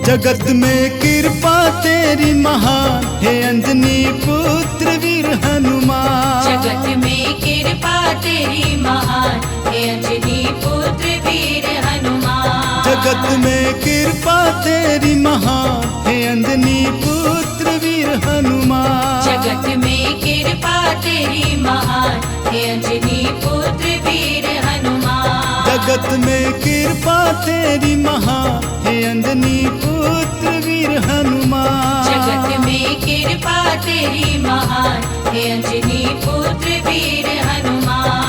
जगत में कृपा तेरी महान है अंजनी पुत्र वीर हनुमान। जगत में कृपा तेरी महान है अंजनी पुत्र वीर हनुमान। जगत में कृपा तेरी महान है अंजनी पुत्र वीर हनुमान। जगत में कृपा तेरी महान है अंजनी पुत्र वीर हनुमान। जगत में कृपा तेरी महान है अंजनी पुत्र वीर हनुमान। जगत में कृपा तेरी महान है अंजनी पुत्र वीर हनुमान।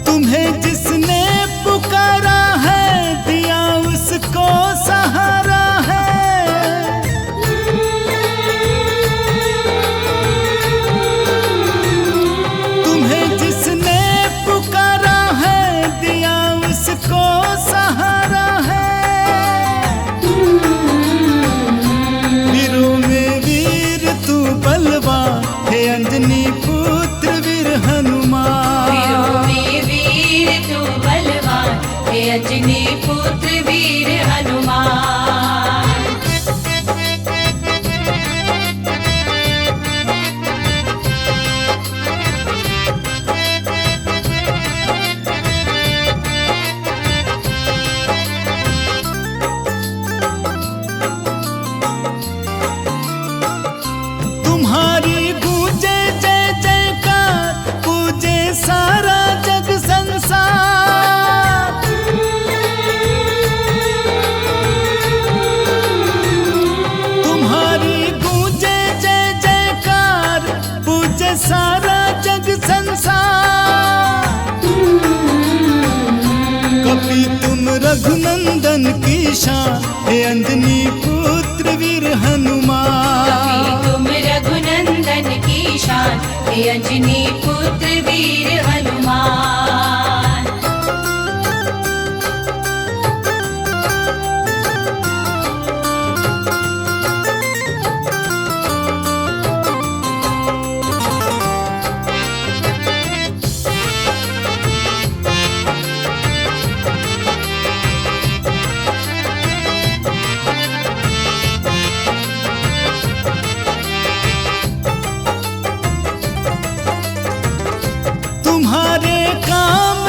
तुम्हें जिसने पुकारा है दिया उसको सहारा है। तुम्हें जिसने पुकारा है दिया उसको सहारा है। वीरों में वीर तू बलवान है अंजनी पुत्र वीर हनुमान। तू बलवान हे अंजनी पुत्र वीर हनुमान। तुम्हारी गूंजे जय जयकार पूजे सारा जग संसार। तुम्हारी गूंजे जय जयकार पूजे सारा जग संसार। कभी तुम रघुनंदन की शान हे अंजनी पुत्र वीर हनुमान। तुम रघुनंदन की शान हे अंजनी पुत्र वीर हनुमान। तुम्हारे काम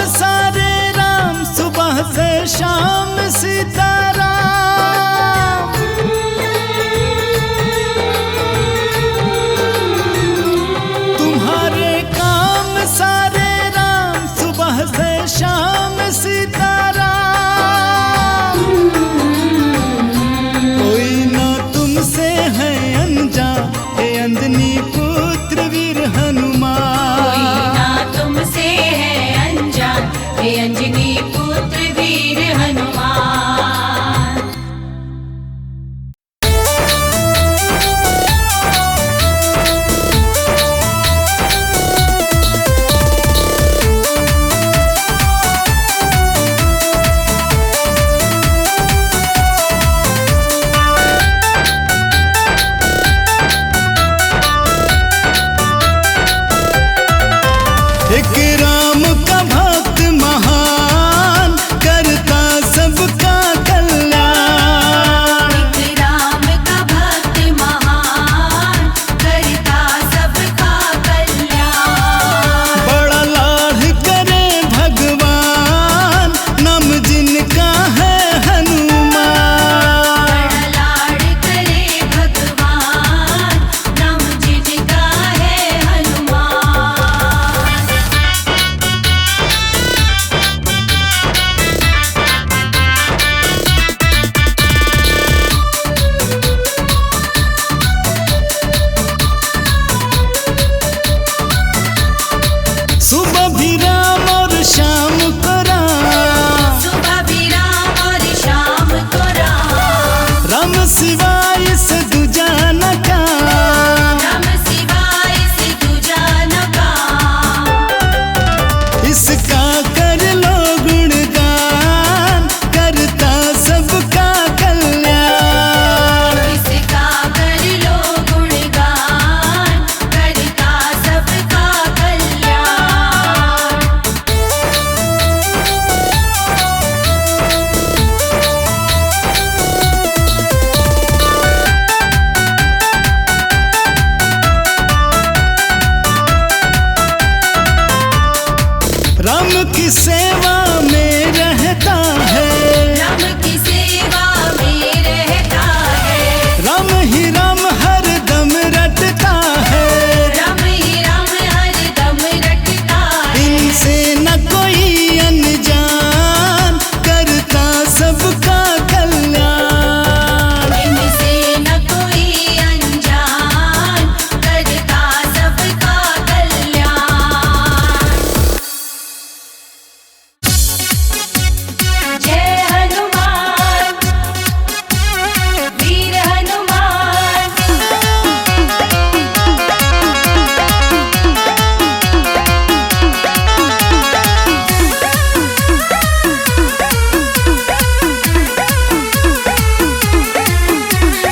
सिवाय से दूजा न काम, राम सिवाय से दूजा न काम। इसका कर लो गुणगान, करता सबका कल्याण। इसका कर लो गुणगान, करता सबका कल्याण। राम की सेवा में रहता है, राम की सेवा में रहता है। राम ही राम हर दम रटता है। राम ही राम हर दम रटता है। इनसे न कोई अनजान, करता सबका कल्याण। इनसे न कोई अनजान, करता सबका कल्याण। जय हनुमान वीर हनुमान।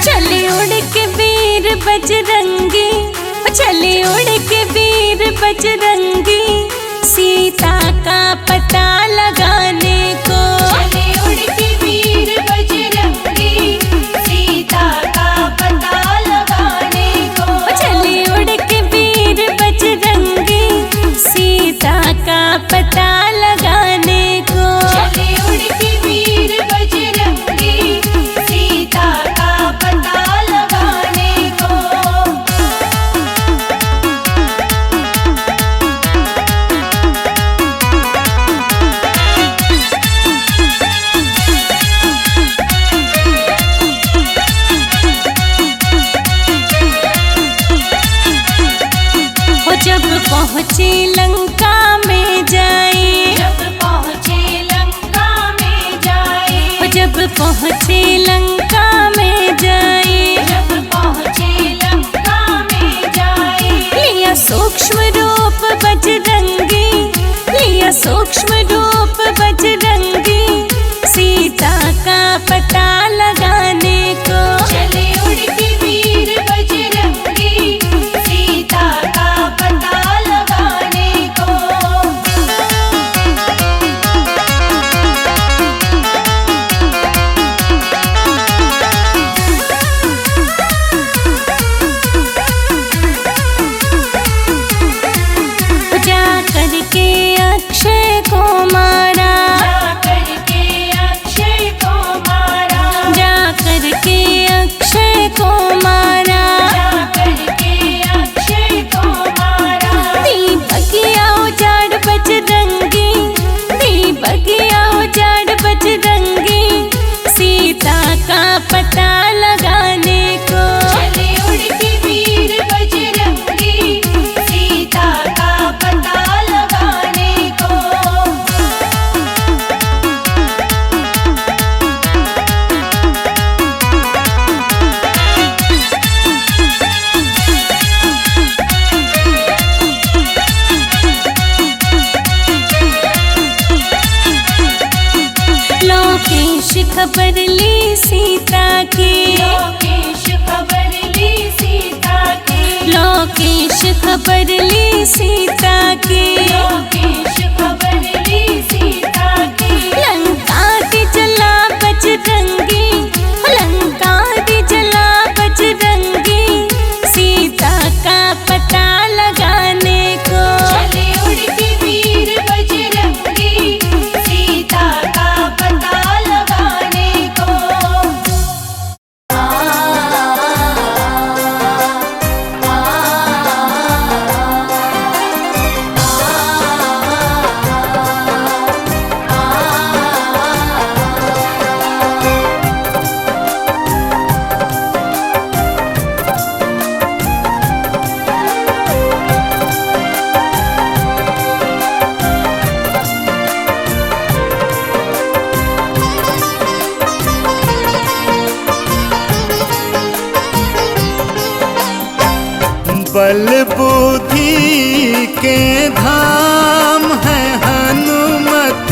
चले उड़ के वीर बजरंगी, चले उड़ के वीर बजरंगी, सीता का पता लगाने को। चले उड़ के वीर बजरंगी, सीता का पता लगाने को। चले उड़ के वीर बजरंगी, सीता का पता लगाने को। चले उड़ के वीर बजरंगी, सीता का पता लगाने को। हो जब पहुँचे लंका में जाए, जब पहुँचे लंका में जाए। हो जब पहुँचे लंका में जाए, जब पहुँचे लंका में जाए। लिया सूक्ष्म रूप बजरंगी, लिया सूक्ष्म रूप बजरंगी, सीता का पता लगाने को। चले उड़ के वीर बजरंगी, सीता का पता लगाने को। जा करके अक्षय को मारा, जा करके अक्षय को मारा। जा करके अक्षय को मारा, जा करके अक्षय को मारा। दीपकिया उजाड़ बजरंगी, दीपकिया उजाड़ बजरंगी, सीता का पता लगाने को। चले उड़ के वीर बजरंगी, सीता का पता लगाने को। लोकेश खबर ली सीता की, लोकेश खबर ली सीता की। लोकेश खबर ली सीता की, लोकेश खबर ली सीता की। लंका दी जला बजरंगी, लंका दी जला बजरंगी, सीता का पता लगाने को। चले उड़ के वीर बजरंगी, सीता का पता लगाने को। आ बल बुद्धि के धाम है हनुमत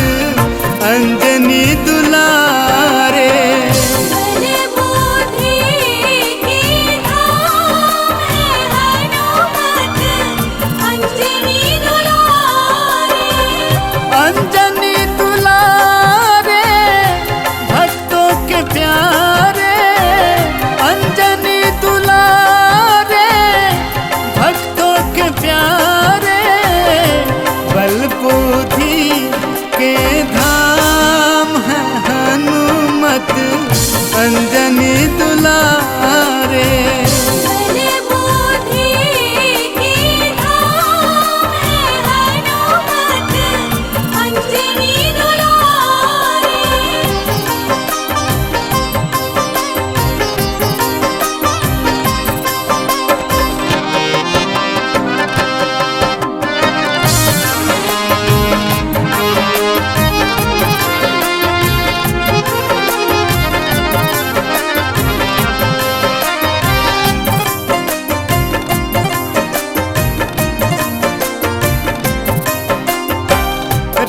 अंजनी दुलारे। बल बुद्धि के धाम है हनुमत अंजनी दुलारे। अंजनी दुलारे भक्तों के प्यारे, अंजनी दुलारे भक्तों के प्यारे। बल बुद्धि के धाम है हनुमत अंजनी दुलारे। बल बुद्धि के धाम है हनुमत अंजनी दुलारे।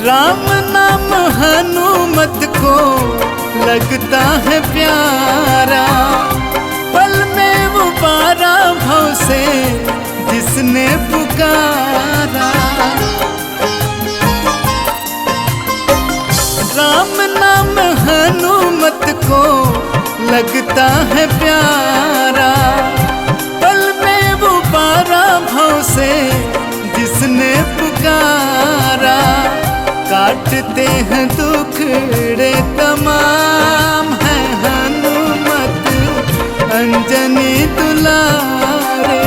राम नाम हनुमत को लगता है प्यारा, पल में वो पारा भव से जिसने पुकारा। राम नाम हनुमत को लगता है प्यारा, पल में वो पारा भव से जिसने पुकारा। काटते हैं दुखड़े तमाम है हनुमत अंजनी दुलारे।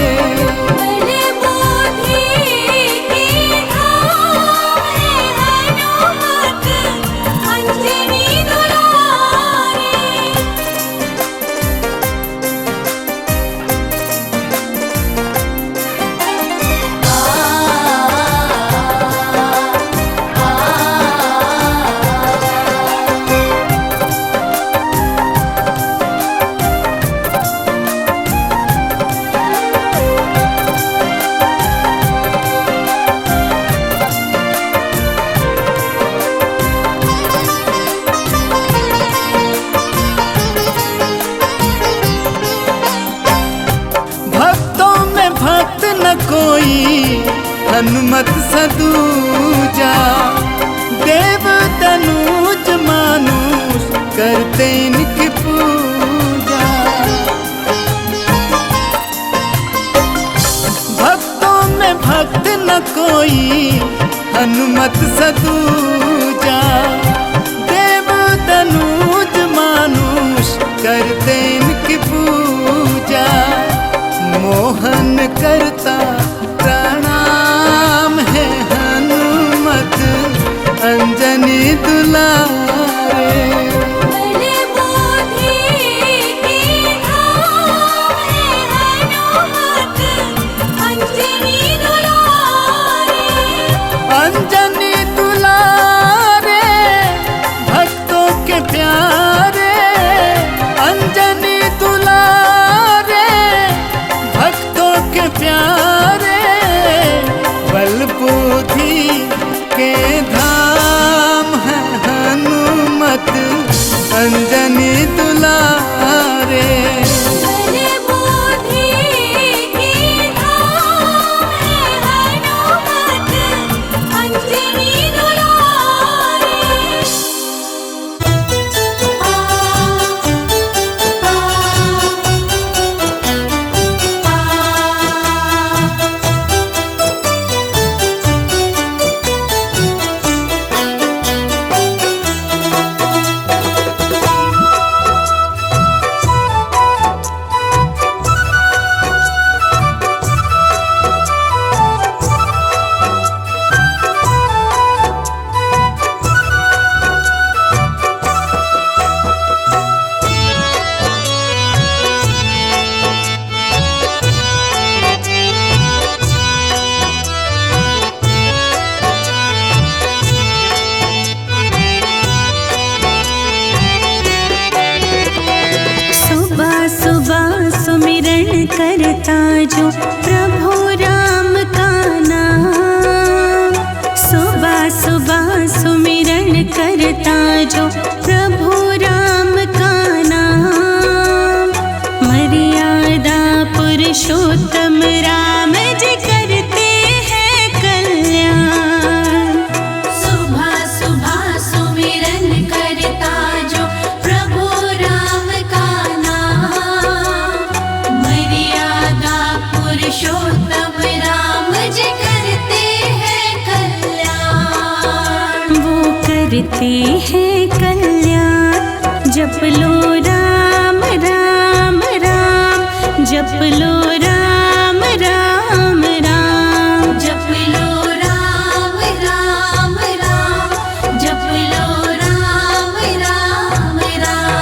बल बुद्धि के धाम है हनुमत अंजनी दुलारे। भक्तों में भक्त न कोई हनुमत सदूजा, देव तनुज मानुष करते इनकी पूजा। भक्तों में भक्त न कोई हनुमत सदूजा, देव तनुज मानुष करते इनकी पूजा। मोहन करता प्रणाम है हनुमत अंजनी दुलारे। बल बुद्धि के धाम है हनुमत अंजनी दुलारे। अंजनी दुलारे भक्तों के प्यारे, अंजनी दुलारे भक्तों के प्यारे। जो प्रभु राम का नाम, सुबह सुबह सुमिरन करता जो प्रभु राम का नाम, मर्यादा पुरुषोत्तम राम जी करते हैं कल्याण। सुबह सुबह सुमिरन करता जो प्रभु राम का नाम, मर्यादा पुरुषोत्तम राम जी करते हैं कल्याण। वो करते हैं कल्याण। जप लो राम राम राम, जप लो राम राम राम, जप लो राम राम राम, जप लो राम राम राम।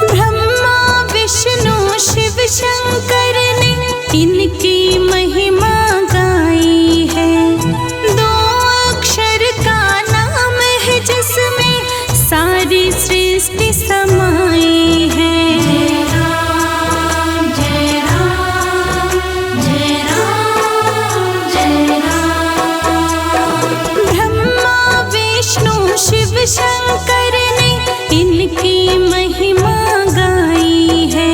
ब्रह्मा विष्णु शिव शंकर ने इनकी महिमा गाई है। दो अक्षर का नाम है जिसमें सारी सृष्टि समाई है। जय राम जय राम जय राम जय राम। ब्रह्मा विष्णु शिव शंकर ने इनकी महिमा गाई है।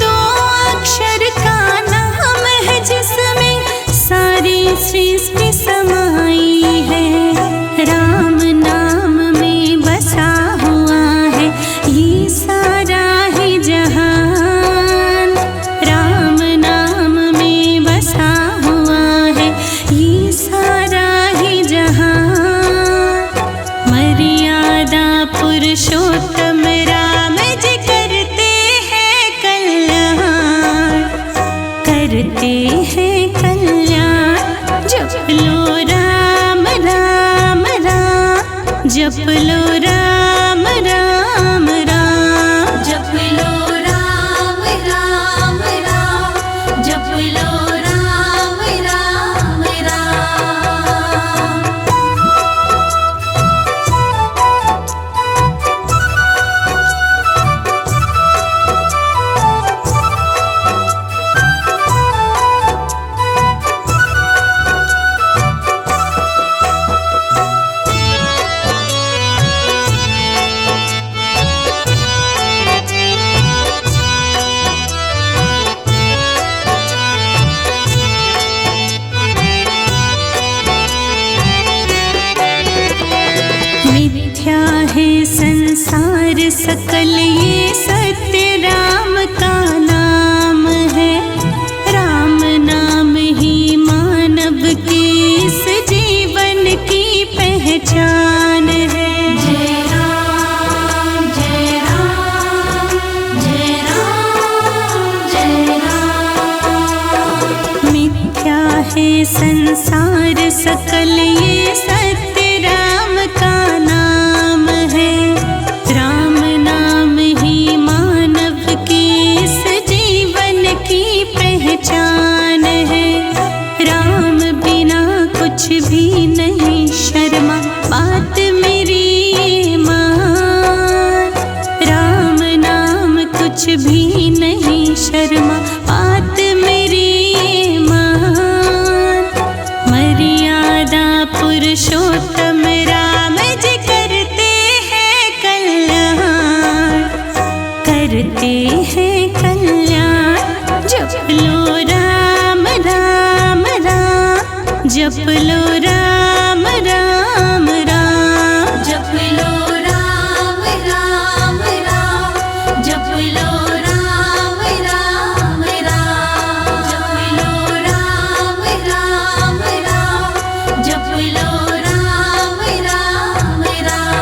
दो अक्षर का नाम है जिसमें सारी सृष्टि समाई है। राम नाम में बसा हुआ है ये सारा ही जहान। राम नाम में बसा हुआ है ये सारा ही जहान। मर्यादा पुरुषोत्तम राम जी करते हैं कल्याण, करते हैं कल्याण। जप लो राम राम राम, जप लो राम राम राम, जप लो राम राम राम, जप लो राम राम राम। मिथ्या है संसार सकल ये सत्य राम का नाम है। राम नाम ही मानव के इस जीवन की पहचान है। जय राम जय राम जय राम जय राम। मिथ्या है संसार सकल ये सत्य राम का नाम है। राम नाम ही मानव के इस जीवन की पहचान है। राम बिना कुछ भी नहीं शर्मा बात मेरी ये मान। राम नाम कुछ भी नहीं शर्मा बात मेरी ये मान। मर्यादा पुरुषोत्तम राम जी करते हैं कल्याण, करते हैं कल्याण। जप लो राम राम राम, जप लो राम राम राम, जप लो राम राम राम, जप लो राम राम राम, जप लो राम राम राम, जप लो राम राम राम।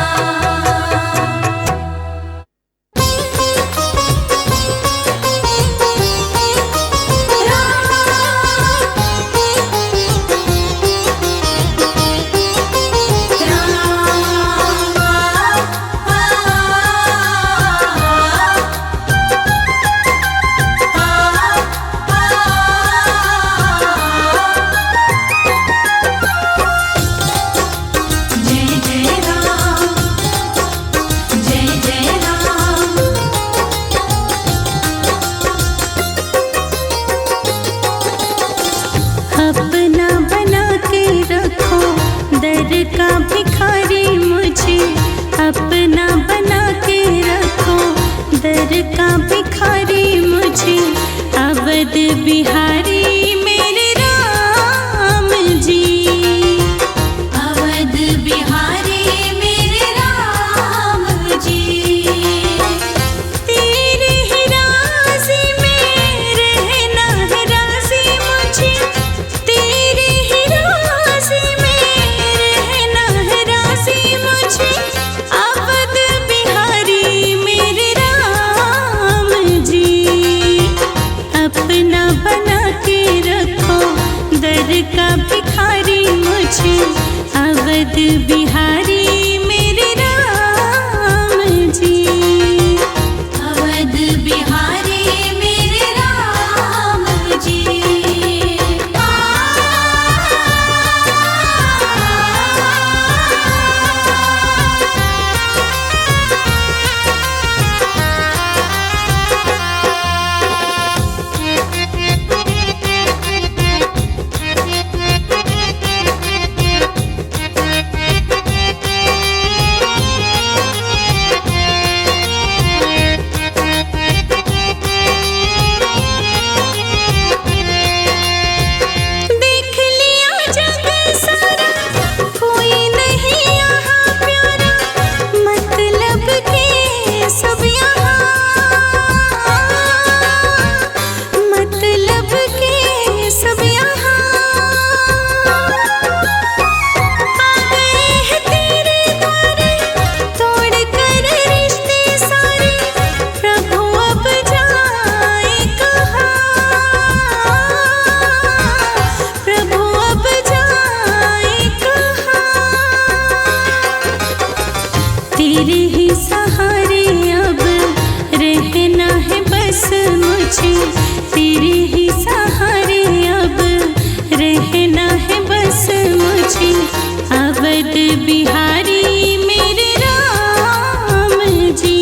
अपना बना के रखो दर का भिखारी मुझे अवध बिहारी मेरे राम जी। अवध बिहारी मेरे राम जी। तेरे ही राज़ी में रहना है राज़ी मुझे, तेरे ही राज़ी में रहना है राज़ी मुझे अवध बिहारी मेरे राम जी। अपना बना के रखो दर का भिखारी मुझे अवध बिहारी मेरे राम जी। अवध बिहारी मेरे राम जी। देख लिया जग सारा कोई नहीं यहाँ प्यारा, मतलब के सब यहाँ, मतलब के सब यहाँ आ गए हैं तेरे द्वारे तोड़ कर रिश्ते सारे। प्रभु अब जाए कहाँ, प्रभु अब जाए कहाँ। तेरे ही सहारे अब रहना है बस मुझे, तेरे ही सहारे अब रहना है बस मुझे अवध बिहारी मेरे राम जी।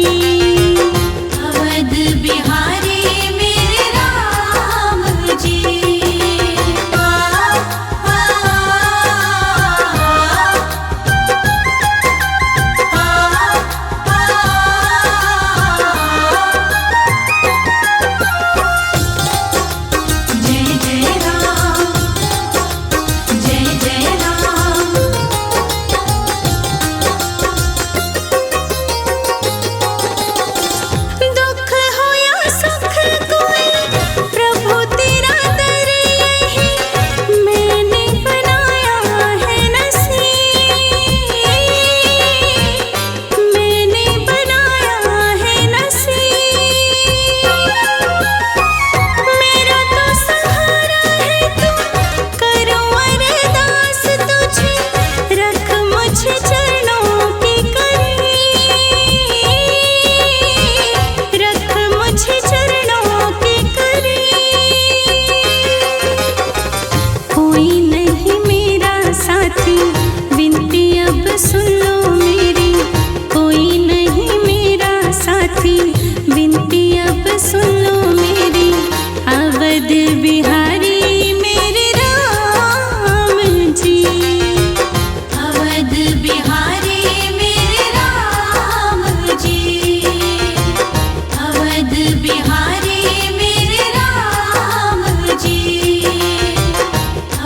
अवध बिहारी मेरे राम जी। जय जय राम, जय जय राम। दुख हो या सुख कोई प्रभु तेरा दर यही मैंने बनाया है नसीब, मैंने बनाया है नसीब। मेरा तो सहारा है तू, करूं अरदास तुझे रख मुझे चरणों के करीब, रख मुझे चरणों के करीब। कोई नहीं मेरा साथी विनती अब सुन लो मेरी, कोई नहीं मेरा साथी विनती अब सुन लो मेरी अवध बिहारी मेरे राम जी। अवध बिहारी मेरे राम जी। अवध बिहारी मेरे राम जी।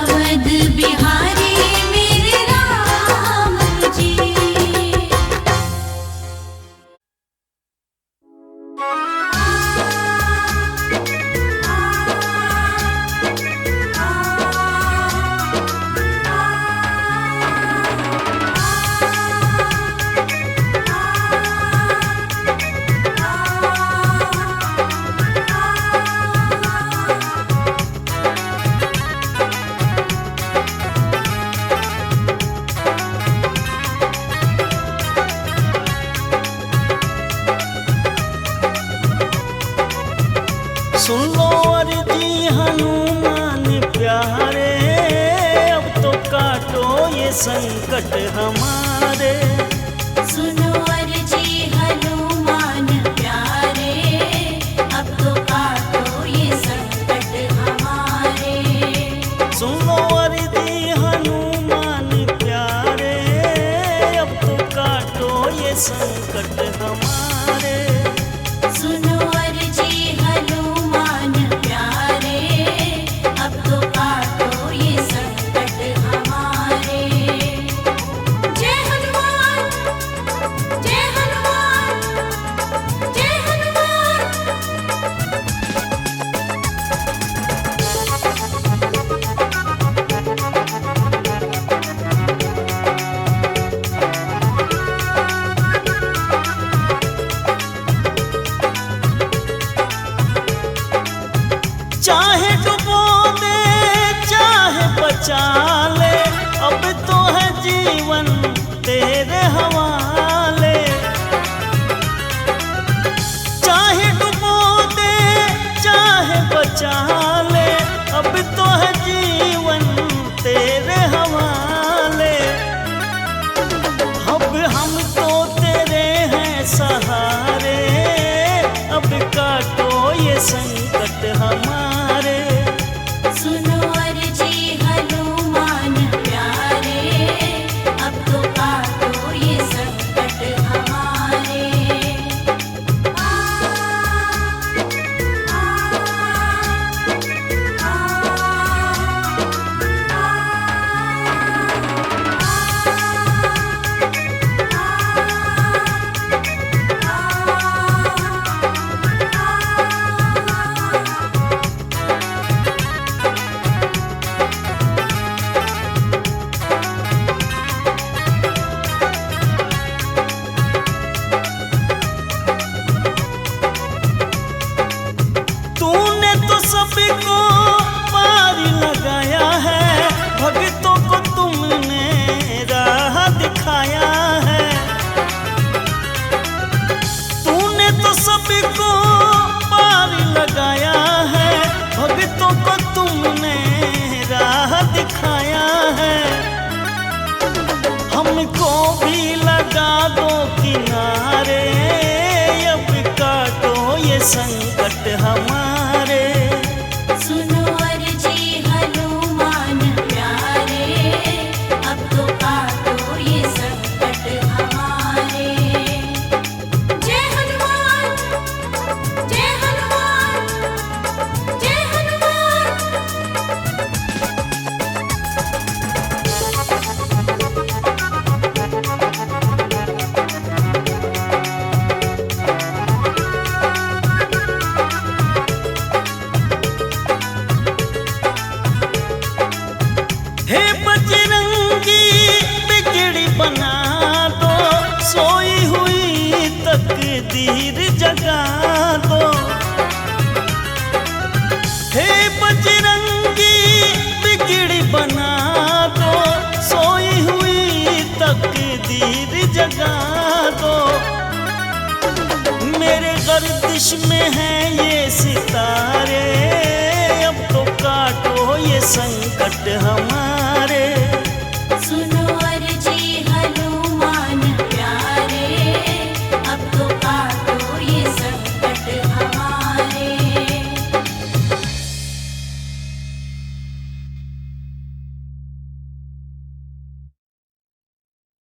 अवध बिहारी मेरे राम जी। सुन लो अर्जी हनुमान प्यारे, अब तो काटो ये संकट हमारे। सुनो अर्जी हनुमान प्यारे, अब तो काटो ये संकट हमारे। सुन लो अर्जी हनुमान प्यारे, अब तो काटो ये संकट संकट हमारे। सुनो अर्जी हनुमान प्यारे, अब तो काटो ये संकट हमारे। जय हनुमान, जय हनुमान, जय हनुमान। चाहे डुबो दे चाहे बचा ले, अब तो है जीवन तेरे हवाले। चाहे डुबो दे चाहे बचा ले, अब तो है जीवन तेरे हवाले। अब हम तो तेरे हैं सहारे, अब काटो ये संकट हमारे। सुनो अर्जी हनुमान प्यारे, अब तो काटो ये संकट हमारे। तूने तो सबको पार लगाया है, भक्तों को तुमने राह दिखाया है। तूने तो सबको पार लगाया है, भक्तों को तुमने राह दिखाया है। हमको भी लगा दो किनारे, अब काटो ये संकट हमारे। सुनो अर्जी हनुमान प्यारे, अब तो काटो ये संकट हमारे। जय हनुमान, जय हनुमान, जय हनुमान। हे बजरंगी बिगड़ी बना दो, सोई हुई तकदीर जगा दो। हे बजरंगी बिगड़ी बना दो, सोई हुई तकदीर जगा दो। मेरे गर्दिश में है ये सितारे, अब तो काटो ये संकट हमारे। सुनो